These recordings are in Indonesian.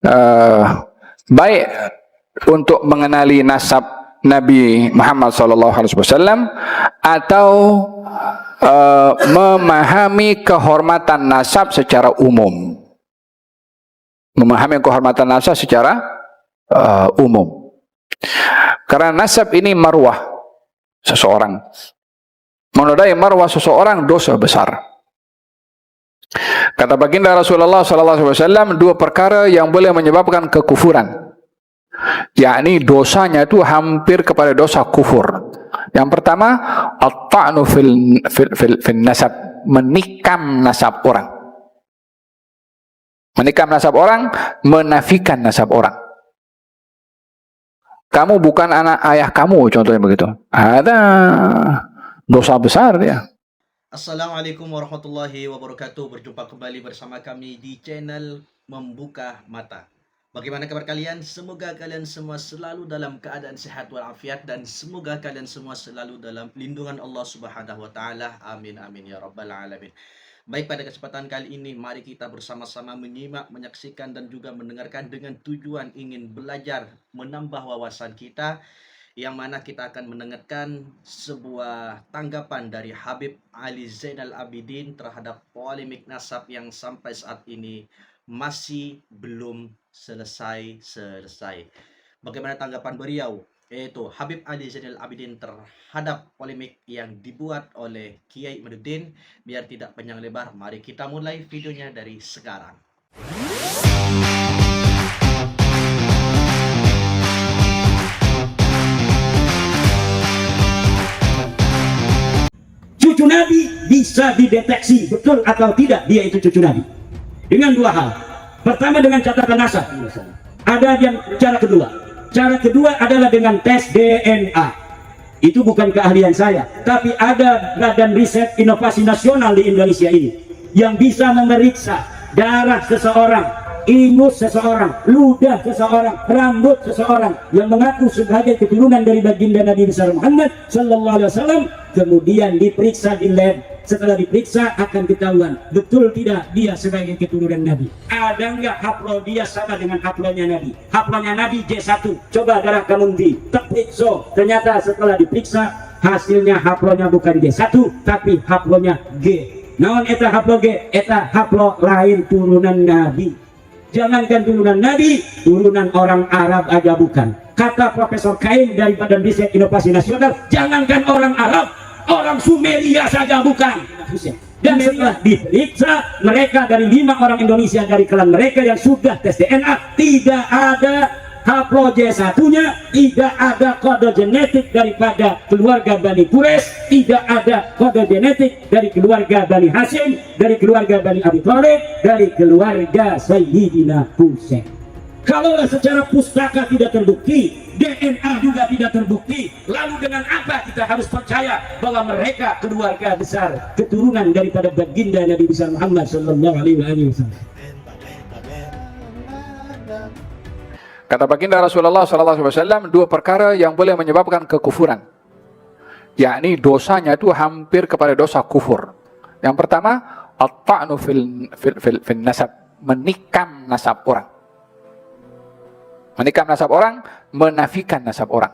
uh, baik untuk mengenali nasab Nabi Muhammad SAW atau memahami kehormatan nasab secara umum. Memahami kehormatan nasab secara umum. Karena nasab ini marwah seseorang. Menodai marwah seseorang dosa besar. Kata baginda Rasulullah SAW, dua perkara yang boleh menyebabkan kekufuran, yakni dosanya itu hampir kepada dosa kufur. Yang pertama, at-ta'nu fil nasab, menikam nasab orang. Menikam nasab orang, menafikan nasab orang. Kamu bukan anak ayah kamu, contohnya begitu. Ada dosa besar dia. Assalamualaikum warahmatullahi wabarakatuh. Berjumpa kembali bersama kami di channel Membuka Mata. Bagaimana kabar kalian? Semoga kalian semua selalu dalam keadaan sehat walafiat dan semoga kalian semua selalu dalam lindungan Allah Subhanahu wa taala. Amin amin ya rabbal alamin. Baik, pada kesempatan kali ini mari kita bersama-sama menyimak, menyaksikan dan juga mendengarkan dengan tujuan ingin belajar, menambah wawasan kita, yang mana kita akan mendengarkan sebuah tanggapan dari Habib Ali Zainal Abidin terhadap polemik nasab yang sampai saat ini masih belum selesai. Bagaimana tanggapan beliau, yaitu Habib Ali Zainal Abidin terhadap polemik yang dibuat oleh Kiai Imaduddin? Biar tidak panjang lebar, mari kita mulai videonya dari sekarang. Cucu Nabi bisa dideteksi betul atau tidak dia itu cucu Nabi dengan dua hal. Pertama dengan catatan nasab. Ada yang cara kedua adalah dengan tes DNA. Itu bukan keahlian saya, tapi ada Badan Riset Inovasi Nasional di Indonesia ini yang bisa memeriksa darah seseorang, ingus seseorang, ludah seseorang, rambut seseorang yang mengaku sebagai keturunan dari baginda Nabi besar Muhammad sallallahu alaihi wasallam, kemudian diperiksa di lab. Setelah diperiksa akan ketahuan betul tidak dia sebagai keturunan Nabi. Ada enggak haplo dia sama dengan haplonya Nabi? Haplonya Nabi J1, coba darah kamu di terperiksa, ternyata setelah diperiksa hasilnya haplonya bukan J1 tapi haplonya G. Naon eta haplo G? Eta haplo lain turunan Nabi. Jangankan turunan Nabi, turunan orang Arab aja bukan. Kata Profesor Kain dari Badan Riset Inovasi Nasional, jangankan orang Arab, orang Sumeria saja bukan. Dan setelah diperiksa, mereka dari 5 orang Indonesia dari klan mereka yang sudah tes DNA, tidak ada haplo J1-nya, tidak ada kode genetik daripada keluarga Bani Quraisy, tidak ada kode genetik dari keluarga Bani Hashim, dari keluarga Bani Abi Thalib, dari keluarga Sayyidina Husain. Kalau secara pustaka tidak terbukti, DNA juga tidak terbukti, lalu dengan apa kita harus percaya bahwa mereka keluarga besar, keturunan daripada baginda Nabi besar Muhammad sallallahu alaihi wasallam? Kata baginda Rasulullah SAW, dua perkara yang boleh menyebabkan kekufuran, yakni dosanya itu hampir kepada dosa kufur. Yang pertama, at-ta'nu fil nasab, menikam nasab orang. Menikam nasab orang, menafikan nasab orang.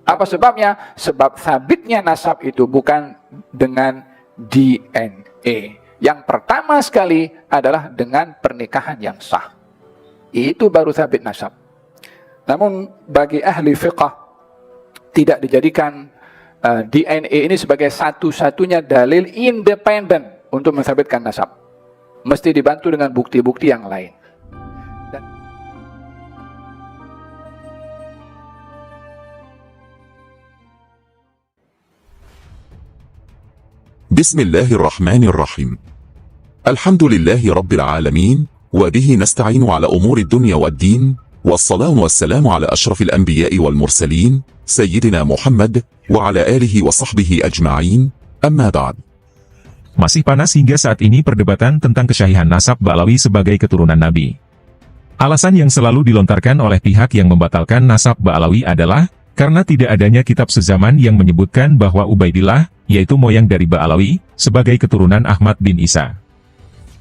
Apa sebabnya? Sebab sabitnya nasab itu bukan dengan DNA. Yang pertama sekali adalah dengan pernikahan yang sah. Itu baru sabit nasab. Namun bagi ahli fiqh tidak dijadikan DNA ini sebagai satu-satunya dalil independen untuk mensabitkan nasab. Mesti dibantu dengan bukti-bukti yang lain. Bismillahirrahmanirrahim. Alhamdulillahi Rabbil Alamin, wa bihi nasta'inu ala umuri dunya wad din, wassalamu wassalamu ala ashrafil anbiya'i wal mursalin, Sayyidina Muhammad, wa ala alihi wa sahbihi ajma'in, amma ba'd. Masih panas hingga saat ini perdebatan tentang kesyahihan nasab Ba'alawi sebagai keturunan Nabi. Alasan yang selalu dilontarkan oleh pihak yang membatalkan nasab Ba'alawi adalah karena tidak adanya kitab sezaman yang menyebutkan bahwa Ubaidillah, yaitu moyang dari Ba'alawi, sebagai keturunan Ahmad bin Isa.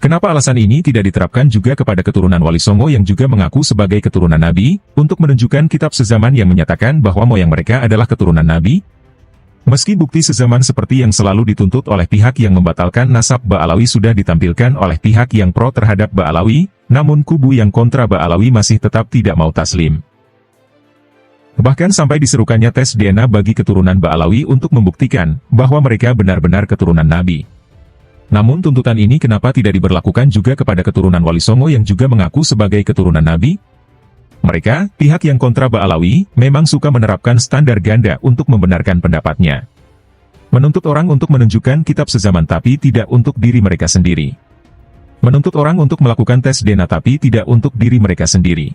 Kenapa alasan ini tidak diterapkan juga kepada keturunan Wali Songo yang juga mengaku sebagai keturunan Nabi, untuk menunjukkan kitab sezaman yang menyatakan bahwa moyang mereka adalah keturunan Nabi? Meski bukti sezaman seperti yang selalu dituntut oleh pihak yang membatalkan nasab Ba'alawi sudah ditampilkan oleh pihak yang pro terhadap Ba'alawi, namun kubu yang kontra Ba'alawi masih tetap tidak mau taslim. Bahkan sampai diserukannya tes DNA bagi keturunan Ba'alawi untuk membuktikan bahwa mereka benar-benar keturunan Nabi. Namun tuntutan ini kenapa tidak diberlakukan juga kepada keturunan Wali Songo yang juga mengaku sebagai keturunan Nabi? Mereka, pihak yang kontra Ba'alawi, memang suka menerapkan standar ganda untuk membenarkan pendapatnya. Menuntut orang untuk menunjukkan kitab sezaman tapi tidak untuk diri mereka sendiri. Menuntut orang untuk melakukan tes DNA tapi tidak untuk diri mereka sendiri.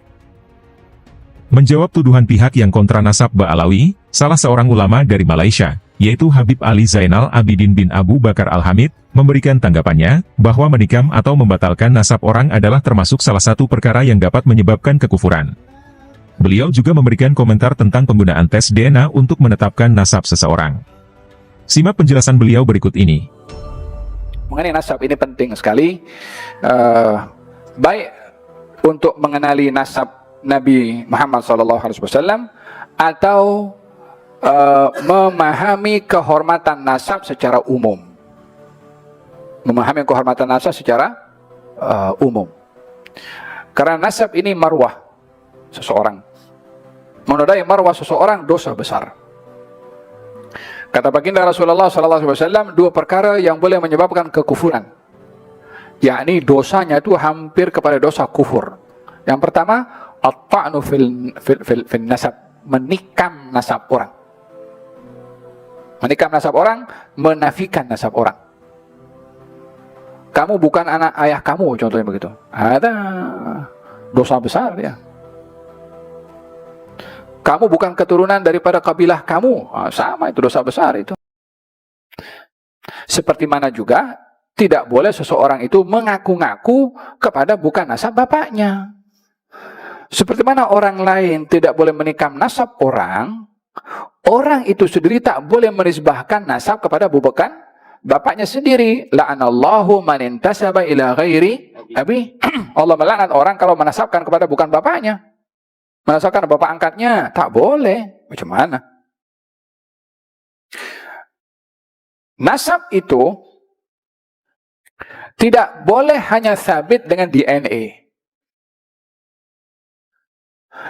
Menjawab tuduhan pihak yang kontra nasab Ba'alawi, salah seorang ulama dari Malaysia, yaitu Habib Ali Zainal Abidin bin Abu Bakar Al-Hamid, memberikan tanggapannya, bahwa menikam atau membatalkan nasab orang adalah termasuk salah satu perkara yang dapat menyebabkan kekufuran. Beliau juga memberikan komentar tentang penggunaan tes DNA untuk menetapkan nasab seseorang. Simak penjelasan beliau berikut ini. Mengenai nasab ini penting sekali, baik untuk mengenali nasab Nabi Muhammad SAW atau memahami kehormatan nasab secara umum. Memahami kehormatan nasab secara umum. Karena nasab ini marwah seseorang. Menodai marwah seseorang dosa besar. Kata baginda Rasulullah SAW, dua perkara yang boleh menyebabkan kekufuran, yakni dosanya itu hampir kepada dosa kufur. Yang pertama, at-ta'nu fil nasab, menikam nasab orang. Menikam nasab orang, menafikan nasab orang. Kamu bukan anak ayah kamu, contohnya begitu. Ada dosa besar ya. Kamu bukan keturunan daripada kabilah kamu, sama itu dosa besar itu. Seperti mana juga tidak boleh seseorang itu mengaku-ngaku kepada bukan nasab bapaknya. Seperti mana orang lain tidak boleh menikam nasab orang, orang itu sendiri tak boleh menisbahkan nasab kepada bukan bapaknya sendiri. La'anallahu man intasaba ila ghairi abi. Allah melaknat orang kalau menasabkan kepada bukan bapaknya. Menasabkan bapak angkatnya, tak boleh. Macam mana? Nasab itu tidak boleh hanya sabit dengan DNA.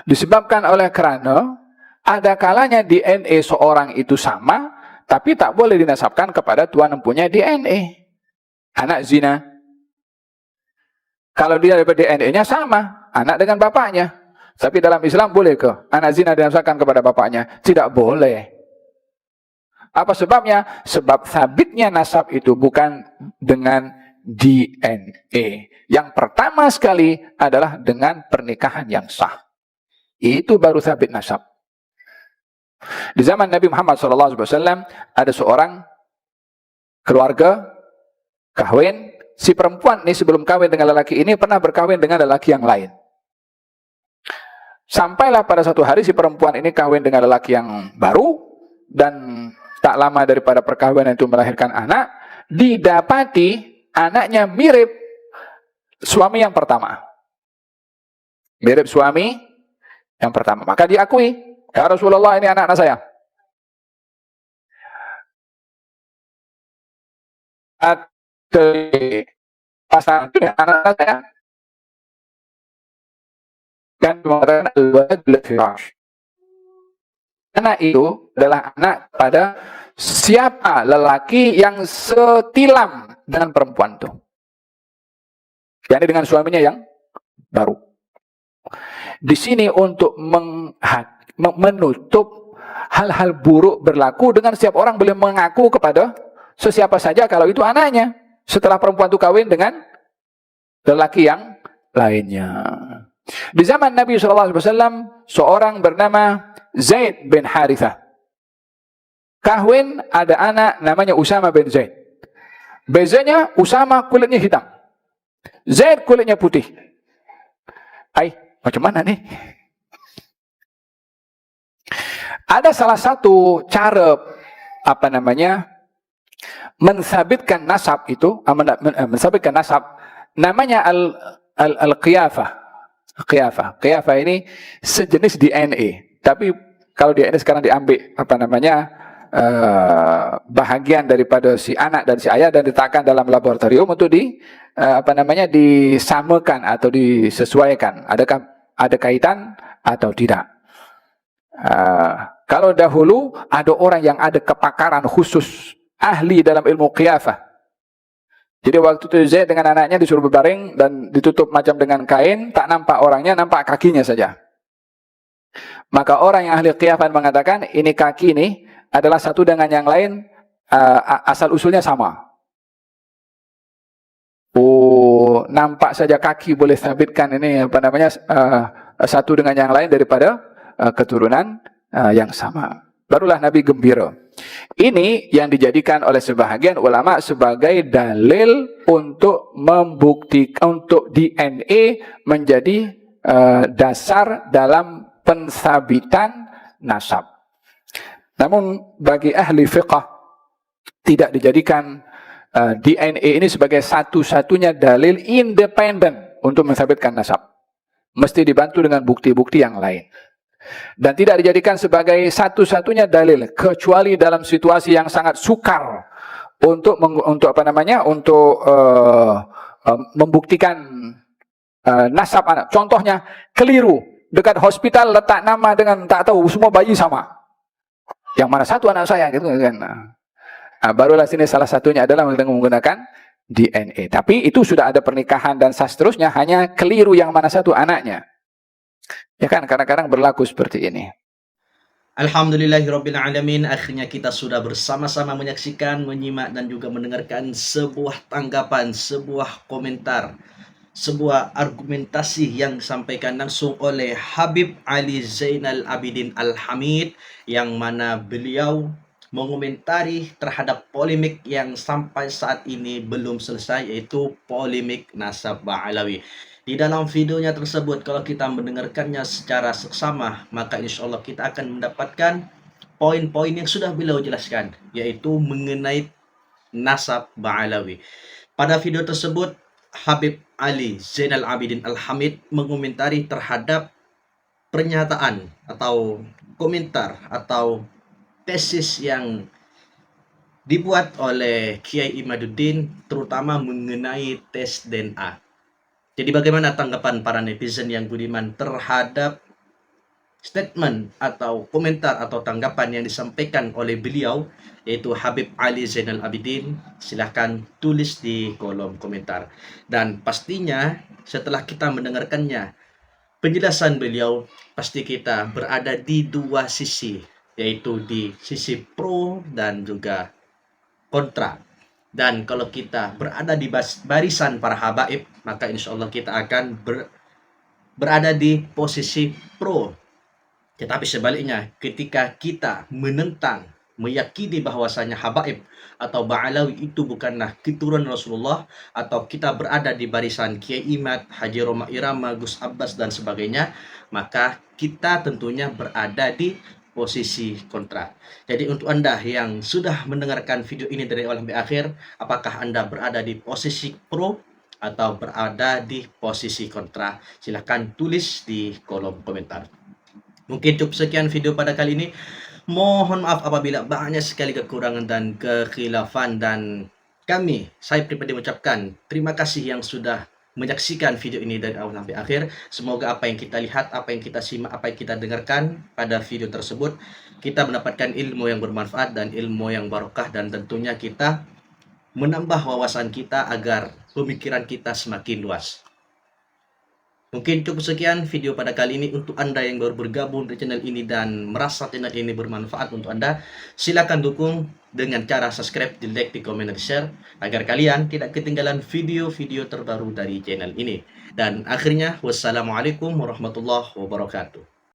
Disebabkan oleh kerana ada kalanya DNA seorang itu sama, tapi tak boleh dinasabkan kepada tuan yang punya DNA. Anak zina, kalau dia daripada DNA-nya sama, anak dengan bapaknya. Tapi dalam Islam boleh ke anak zina dinasabkan kepada bapaknya? Tidak boleh. Apa sebabnya? Sebab sabitnya nasab itu bukan dengan DNA. Yang pertama sekali adalah dengan pernikahan yang sah. Itu baru sabit nasab. Di zaman Nabi Muhammad SAW ada seorang keluarga kahwin. Si perempuan ini sebelum kahwin dengan lelaki ini pernah berkahwin dengan lelaki yang lain. Sampailah pada satu hari si perempuan ini kahwin dengan lelaki yang baru, dan tak lama daripada perkawinan itu melahirkan anak, didapati anaknya mirip suami yang pertama. Mirip suami yang pertama. Maka diakui, ya Rasulullah, ini anak-anak saya. Pasangan itu anak-anak saya. Kan mengatakan anak itu adalah anak pada siapa lelaki yang setilam dengan perempuan itu, yakni dengan suaminya yang baru. Di sini untuk menutup hal-hal buruk berlaku dengan setiap orang boleh mengaku kepada sesiapa saja kalau itu anaknya setelah perempuan itu kawin dengan lelaki yang lainnya. Di zaman Nabi SAW, seorang bernama Zaid bin Harithah kahwin, ada anak namanya Usama bin Zaid. Bezanya Usama kulitnya hitam, Zaid kulitnya putih. Macam mana nih? Ada salah satu cara mensabitkan nasab itu, mensabitkan nasab namanya al-qiyafah. Qiyafah ini sejenis DNA. Tapi kalau DNA sekarang diambil bahagian daripada si anak dan si ayah dan diletakkan dalam laboratorium untuk disamakan atau disesuaikan. Adakah ada kaitan atau tidak? Kalau dahulu ada orang yang ada kepakaran khusus, ahli dalam ilmu qiyafah. Jadi waktu itu Zaid dengan anaknya disuruh berbaring dan ditutup macam dengan kain, tak nampak orangnya, nampak kakinya saja. Maka orang yang ahli qiyafah mengatakan ini kaki ini adalah satu dengan yang lain, asal usulnya sama. Oh, nampak saja kaki boleh sabitkan ini satu dengan yang lain daripada keturunan yang sama. Barulah Nabi gembira. Ini yang dijadikan oleh sebahagian ulama sebagai dalil untuk membuktikan, untuk DNA menjadi dasar dalam pensabitan nasab. Namun bagi ahli fiqh tidak dijadikan DNA ini sebagai satu-satunya dalil independen untuk mensabitkan nasab. Mesti dibantu dengan bukti-bukti yang lain. Dan tidak dijadikan sebagai satu-satunya dalil kecuali dalam situasi yang sangat sukar untuk membuktikan nasab anak. Contohnya keliru dekat hospital letak nama dengan tak tahu semua bayi sama. Yang mana satu anak saya gitu kan. Barulah sini salah satunya adalah menggunakan DNA. Tapi itu sudah ada pernikahan dan seterusnya, hanya keliru yang mana satu anaknya. Ya kan, kadang-kadang berlaku seperti ini. Alhamdulillahirrabbilalamin. Akhirnya kita sudah bersama-sama menyaksikan, menyimak dan juga mendengarkan sebuah tanggapan, sebuah komentar, sebuah argumentasi yang disampaikan langsung oleh Habib Ali Zainal Abidin Al-Hamid, yang mana beliau mengomentari terhadap polemik yang sampai saat ini belum selesai, yaitu polemik nasab Ba'alawi. Di dalam videonya tersebut, kalau kita mendengarkannya secara seksama, maka insya Allah kita akan mendapatkan poin-poin yang sudah beliau jelaskan, yaitu mengenai nasab Ba'alawi. Pada video tersebut, Habib Ali Zainal Abidin Al-Hamid mengomentari terhadap pernyataan atau komentar atau tesis yang dibuat oleh Kiai Imaduddin, terutama mengenai tes DNA. Jadi bagaimana tanggapan para netizen yang budiman terhadap statement atau komentar atau tanggapan yang disampaikan oleh beliau, yaitu Habib Ali Zainal Abidin? Silahkan tulis di kolom komentar. Dan pastinya setelah kita mendengarkannya, penjelasan beliau, pasti kita berada di dua sisi, yaitu di sisi pro dan juga kontra. Dan kalau kita berada di barisan para habaib, maka insya Allah kita akan berada di posisi pro. Tetapi sebaliknya, ketika kita menentang, meyakini bahwasanya habaib atau Ba'alawi itu bukanlah keturunan Rasulullah, atau kita berada di barisan Kiai Imad, Haji Roma Irama, Gus Abbas dan sebagainya, maka kita tentunya berada di posisi kontra. Jadi untuk Anda yang sudah mendengarkan video ini dari awal sampai akhir, apakah Anda berada di posisi pro atau berada di posisi kontra? Silahkan tulis di kolom komentar. Mungkin cukup sekian video pada kali ini. Mohon maaf apabila banyak sekali kekurangan dan kekhilafan, dan saya pribadi mengucapkan terima kasih yang sudah menyaksikan video ini dari awal sampai akhir. Semoga apa yang kita lihat, apa yang kita simak, apa yang kita dengarkan pada video tersebut, kita mendapatkan ilmu yang bermanfaat dan ilmu yang barokah, dan tentunya kita menambah wawasan kita agar pemikiran kita semakin luas. Mungkin cukup sekian video pada kali ini. Untuk Anda yang baru bergabung di channel ini dan merasa channel ini bermanfaat untuk Anda, silakan dukung dengan cara subscribe, di like, di komen, dan di share, agar kalian tidak ketinggalan video-video terbaru dari channel ini. Dan akhirnya, wassalamualaikum warahmatullahi wabarakatuh.